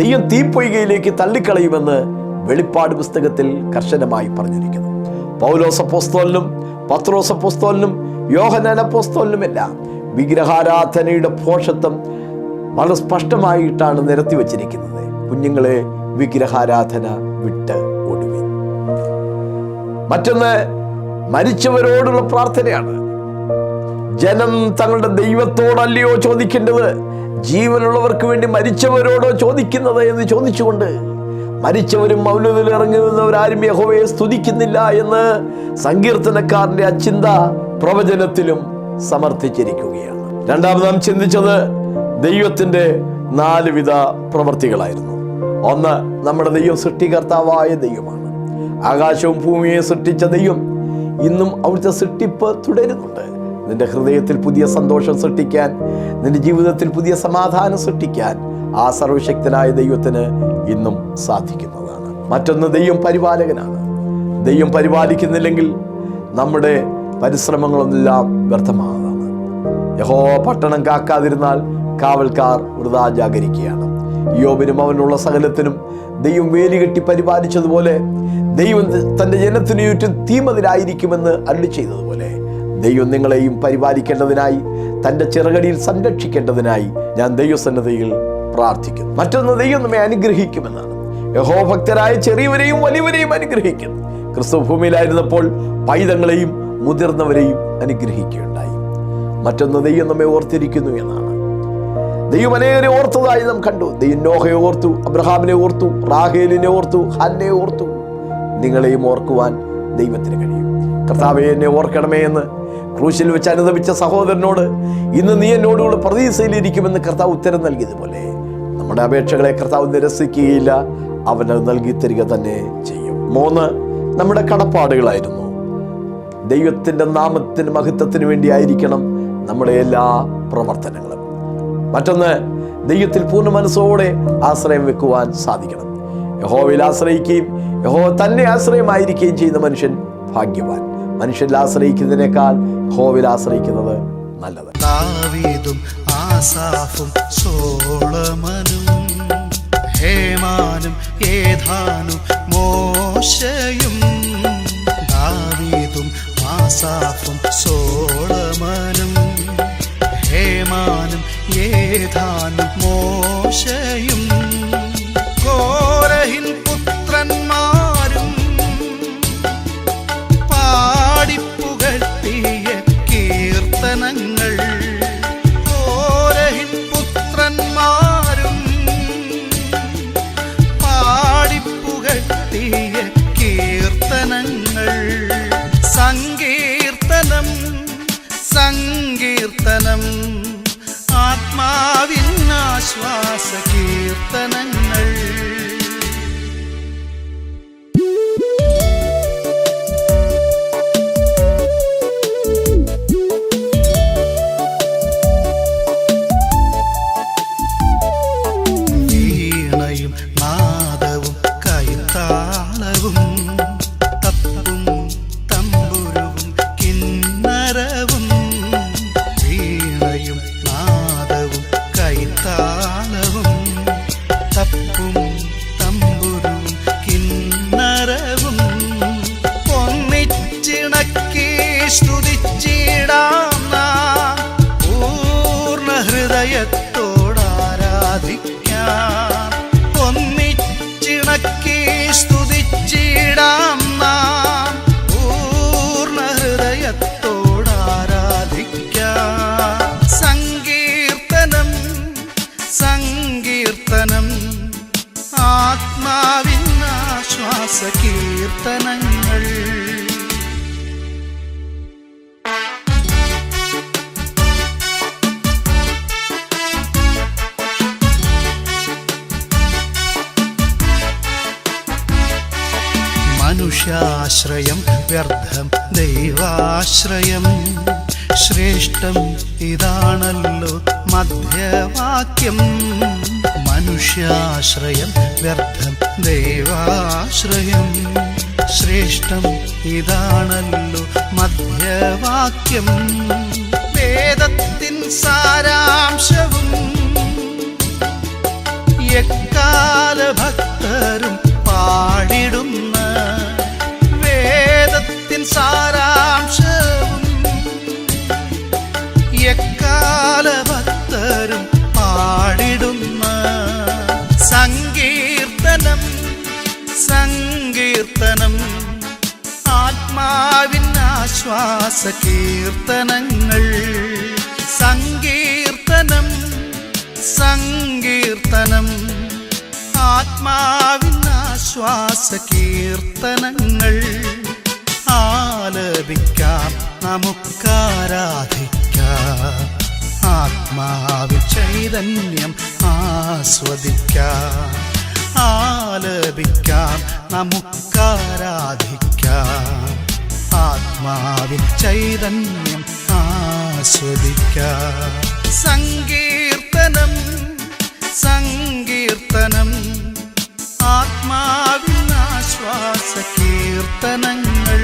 ദൈവം തീപ്പൊയ്കയിലേക്ക് തള്ളിക്കളയുമെന്ന് വെളിപ്പാട് പുസ്തകത്തിൽ കർശനമായി പറഞ്ഞിരിക്കുന്നു. പൗലോസ് അപ്പോസ്തലനും പത്രോസ് അപ്പോസ്തലനും യോഹന്നാൻ അപ്പോസ്തലനുമെല്ലാം വിഗ്രഹാരാധനയുടെ ഭോഷത്വം വളരെ സ്പഷ്ടമായിട്ടാണ് നിരത്തി വച്ചിരിക്കുന്നത്. കുഞ്ഞുങ്ങളെ, വിഗ്രഹാരാധന വിട്ട് ഓടുവിൻ. മറ്റൊന്ന് മരിച്ചവരോടുള്ള പ്രാർത്ഥനയാണ്. ജനം തങ്ങളുടെ ദൈവത്തോടല്ലയോ ചോദിക്കേണ്ടത്, ജീവനുള്ളവർക്ക് വേണ്ടി മരിച്ചവരോടോ ചോദിക്കുന്നത് എന്ന് ചോദിച്ചുകൊണ്ട് മരിച്ചവരും മൗനത്തിൽ ഇറങ്ങി നിന്നവരാരും യഹോവയെ സ്തുതിക്കുന്നില്ല എന്ന് സങ്കീർത്തനക്കാരൻ്റെ അചിന്ത പ്രവചനത്തിലും സമർത്ഥിച്ചിരിക്കുകയാണ്. രണ്ടാമത് നാം ചിന്തിച്ചത് ദൈവത്തിൻ്റെ 4 വിധ പ്രവൃത്തികളായിരുന്നു. 1, നമ്മുടെ ദൈവം സൃഷ്ടികർത്താവായ ദൈവമാണ്. ആകാശവും ഭൂമിയെ സൃഷ്ടിച്ച ദൈവം ഇന്നും അവിടുത്തെ സൃഷ്ടിപ്പ് തുടരുന്നുണ്ട്. നിന്റെ ഹൃദയത്തിൽ പുതിയ സന്തോഷം സൃഷ്ടിക്കാൻ, നിന്റെ ജീവിതത്തിൽ പുതിയ സമാധാനം സൃഷ്ടിക്കാൻ ആ സർവശക്തനായ ദൈവത്തിന് ഇന്നും സാധിക്കുന്നതാണ്. മറ്റൊന്ന്, ദൈവം പരിപാലകനാണ്. ദൈവം പരിപാലിക്കുന്നില്ലെങ്കിൽ നമ്മുടെ പരിശ്രമങ്ങളൊന്നെല്ലാം വ്യർത്ഥമാകാണ്. യഹോവ പട്ടണം കാക്കാതിരുന്നാൽ കാവൽക്കാർ വൃഥാ ജാഗരിക്കുകയാണ്. യോബിനും അവനുള്ള സകലത്തിനും ദൈവം വേലികെട്ടി പരിപാലിച്ചതുപോലെ ദൈവം തൻ്റെ ജനത്തിനു ചുറ്റും തീമതിലായിരിക്കുമെന്ന് അരുളി ചെയ്തതുപോലെ ദൈവം നിങ്ങളെയും പരിപാലിക്കേണ്ടതിനായി, തൻ്റെ ചിറകടിയിൽ സംരക്ഷിക്കേണ്ടതിനായി ഞാൻ ദൈവസന്നിധിയിൽ പ്രാർത്ഥിക്കുന്നു. മറ്റൊന്ന്, ദൈവം നമ്മെ അനുഗ്രഹിക്കുമെന്നാണ്. യഹോഭക്തരായ ചെറിയവരെയും വലിയവരെയും അനുഗ്രഹിക്കുന്നു. ക്രിസ്തു ഭൂമിയിലായിരുന്നപ്പോൾ പൈതങ്ങളെയും മുതിർന്നവരെയും അനുഗ്രഹിക്കുകയുണ്ടായി. മറ്റൊന്ന്, ദൈവം നമ്മെ ഓർത്തിരിക്കുന്നു എന്നാണ്. ദൈവം അനേകരെ ഓർത്തതായി നാം കണ്ടു. ദൈവം നോഹയെ ഓർത്തു, അബ്രഹാമിനെ ഓർത്തു, റാഹേലിനെ ഓർത്തു, ഹന്നയെ ഓർത്തു. നിങ്ങളെയും ഓർക്കുവാൻ ദൈവത്തിന് കഴിയും. കർത്താവേ, എന്നെ ഓർക്കണമേ എന്ന് ക്രൂശിൽ വെച്ച് അനുദപിച്ച സഹോദരനോട് ഇന്ന് നീ എന്നോടുകൂടെ പ്രതീക്ഷയിലിരിക്കുമെന്ന് കർത്താവ് ഉത്തരം നൽകിയതുപോലെ നമ്മുടെ അപേക്ഷകളെ കർത്താവ് നിരസിക്കുകയില്ല, അവനത് നൽകി തരിക തന്നെ ചെയ്യും. 3, നമ്മുടെ കടപ്പാടുകളായിരുന്നു. ദൈവത്തിൻ്റെ നാമത്തിന് മഹത്വത്തിന് വേണ്ടിയായിരിക്കണം നമ്മുടെ എല്ലാ പ്രവർത്തനങ്ങളും. മറ്റൊന്ന്, ദൈവത്തിൽ പൂർണ്ണ മനസ്സോടെ ആശ്രയം വെക്കുവാൻ സാധിക്കണം. യഹോവയിൽ ആശ്രയിക്കുകയും യഹോവ തന്നെ ആശ്രയമായിരിക്കുകയും ചെയ്യുന്ന മനുഷ്യൻ ഭാഗ്യവാൻ. മനുഷ്യരിൽ ആശ്രയിക്കുന്നതിനേക്കാൾ യഹോവയിൽ ആശ്രയിക്കുന്നത് നല്ലത്. ദാവീദും ആസാഫും സോളമനും ഹേമാനും ഏഥാനും മോശയും. ദാവീദും ആസാഫും സോളമനും ഹേമാനും ഏഥാനും മോശയും കോരഹിൻ പുത്രന്മാരും പാടിപ്പുകഴ്ത്തിയ കീർത്തനങ്ങൾ. കോരഹിൻ പുത്രന്മാരും പാടിപ്പുകഴ്ത്തിയ കീർത്തനങ്ങൾ. സങ്കീർത്തനം സങ്കീർത്തനം ആത്മാവിനാശ്വാസ കീർത്തനങ്ങൾ. മനുഷ്യാശ്രയം വ്യർത്ഥം ദൈവാശ്രയം ശ്രേഷ്ഠം ഇതാണല്ലോ മധ്യവാക്യം. മനുഷ്യാശ്രയം വ്യർത്ഥം ദൈവാശ്രയം ശ്രേഷ്ഠം ഇതാണല്ലോ മധ്യവാക്യം. വേദത്തിൻ സാരാംശവും എക്കാല ഭക്തരും പാടിടുന്ന വേദത്തിൻ സാരാംശവും എക്കാല ഭക്തരും പാടിടുന്ന സങ്കീർത്തനം സങ്കീർത്തനം ആത്മാവിൻ ആശ്വാസ കീർത്തനങ്ങൾ. സങ്കീർത്തനം സങ്കീർത്തനം ആത്മാവിൻ ആശ്വാസ കീർത്തനങ്ങൾ. ആലപിക്കാം നമുക്കാരാധിക്കാം ആത്മാവിൽ ചൈതന്യം ആസ്വദിക്കാം. ആലപിക്കാം നമുക്കാരാധിക്കാം ആത്മാവിൽ ചൈതന്യം ആസ്വദിക്കാം. സങ്കീർത്തനം സങ്കീർത്തനം ആത്മാവിൻ ആശ്വാസ കീർത്തനങ്ങൾ.